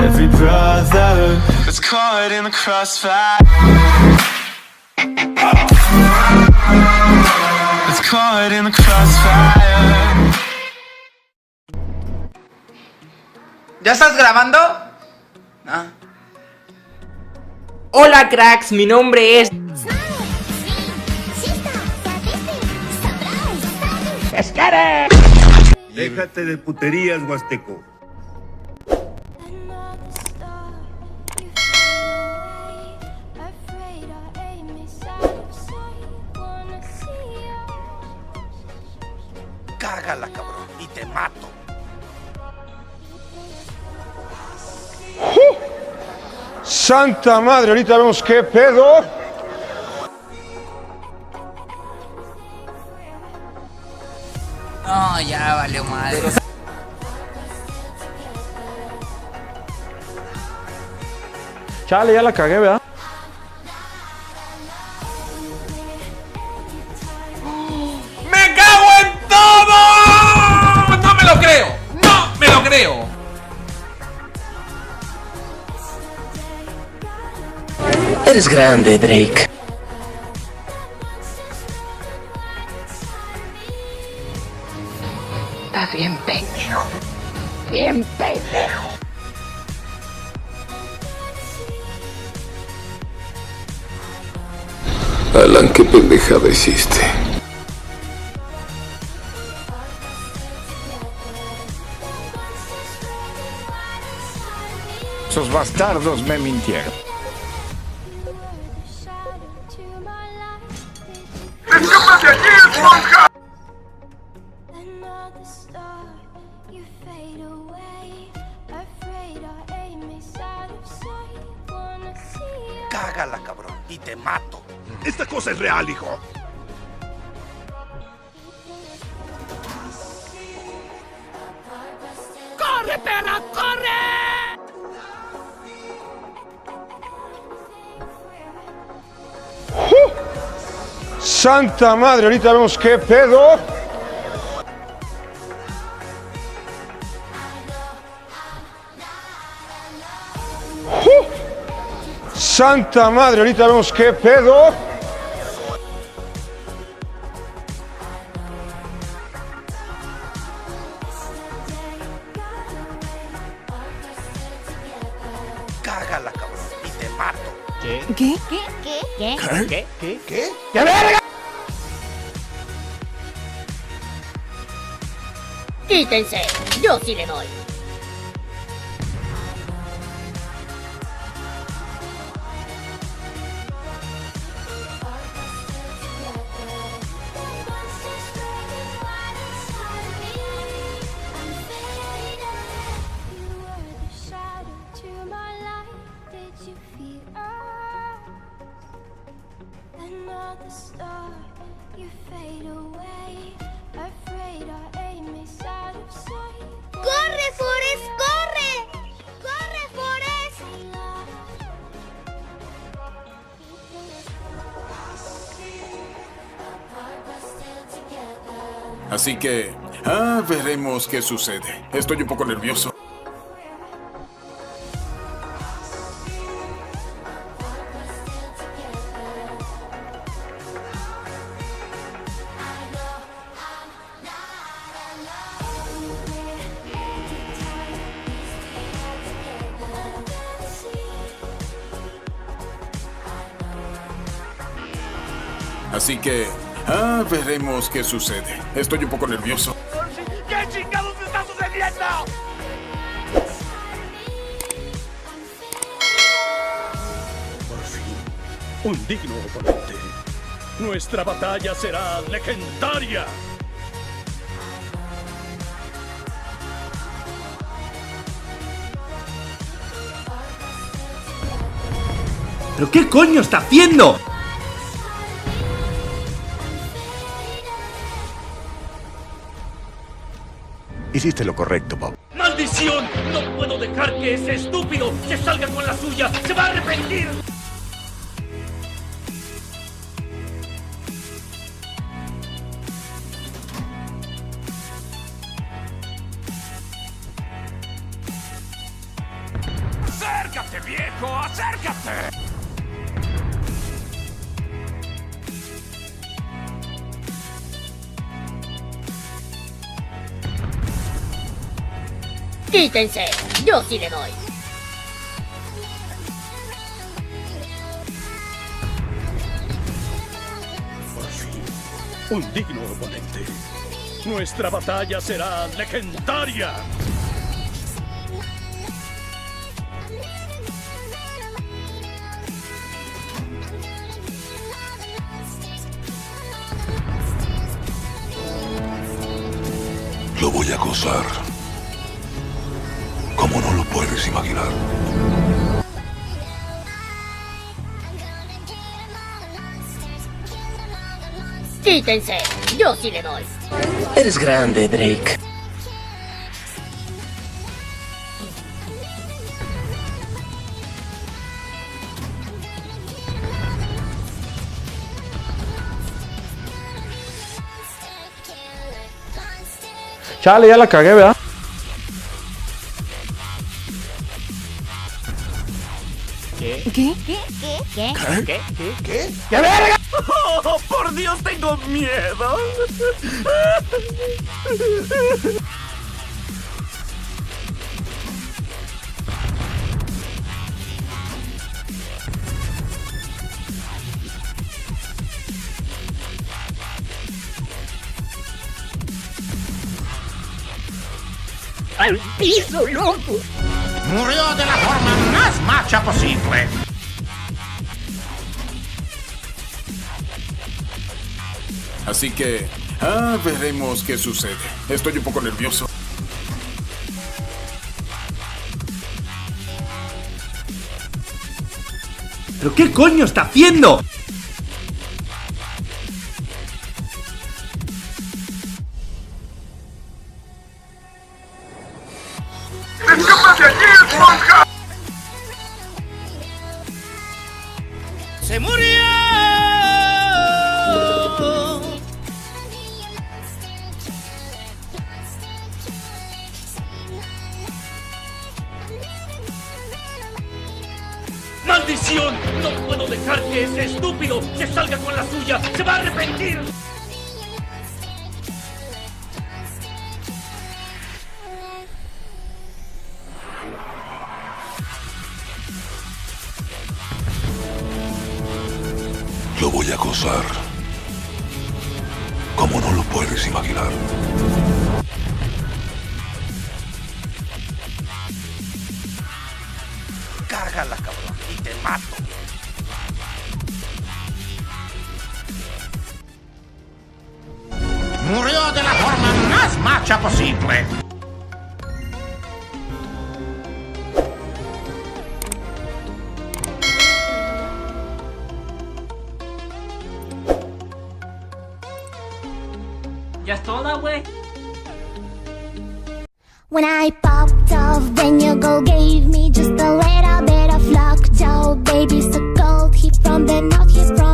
every brother that's caught in the crossfire. That's caught in the crossfire. ¿Ya estás grabando? Ah. Hola cracks, mi nombre es... Déjate de puterías, Huasteco. Cágala, cabrón, y te mato. ¡Santa madre! Ahorita vemos qué pedo. No, ya valió madre. Chale, ya la cagué, ¿verdad? ¡Me cago en todo! ¡No me lo creo! ¡No me lo creo! Eres grande, Drake. Estás bien pendejo. Bien pendejo. Alan, qué pendejada hiciste. Esos bastardos me mintieron. ¡Escápate aquí, esponja! Cágala, cabrón, y te mato. Esta cosa es real, hijo. ¡Corre, perra, corre! ¡Santa madre! Ahorita vemos qué pedo. ¡Santa madre! Ahorita vemos qué pedo. Cágala, cabrón, y te mato. ¿Qué? Quítense, yo sí le doy. ¡Corre, Forrest, corre! ¡Corre, Forrest! Así que, veremos qué sucede. Estoy un poco nervioso. Así que, veremos qué sucede. Estoy un poco nervioso. ¿Qué chingados está sucediendo? Por fin, un digno oponente. Nuestra batalla será legendaria. ¿Pero qué coño está haciendo? Hiciste lo correcto, Bob. ¡Maldición! No puedo dejar que ese estúpido se salga con la suya. ¡Se va a arrepentir! ¡Acércate, viejo! ¡Acércate! Quítense, yo sí le doy. Por fin, un digno oponente. Nuestra batalla será legendaria. Lo voy a gozar. Como no lo puedes imaginar. Quítense, yo sí le doy. Eres grande, Drake. Chale, ya la cagué, ¿verdad? ¡Oh, por Dios, tengo miedo! ¡Al piso, loco! Murió de la forma más macha posible. Así que, veremos qué sucede. Estoy un poco nervioso. ¿Pero qué coño está haciendo? ¡Se murió! ¡Maldición! No puedo dejar que ese estúpido se salga con la suya. ¡Se va a arrepentir! Lo voy a gozar. Como no lo puedes imaginar. Cárgala, cabrón, y te mato. Murió de la forma más macha posible. Ya es toda, güey. When I popped off, then your girl gave me just a little bit of luck. Joe, baby, so cold. He from the north, he's from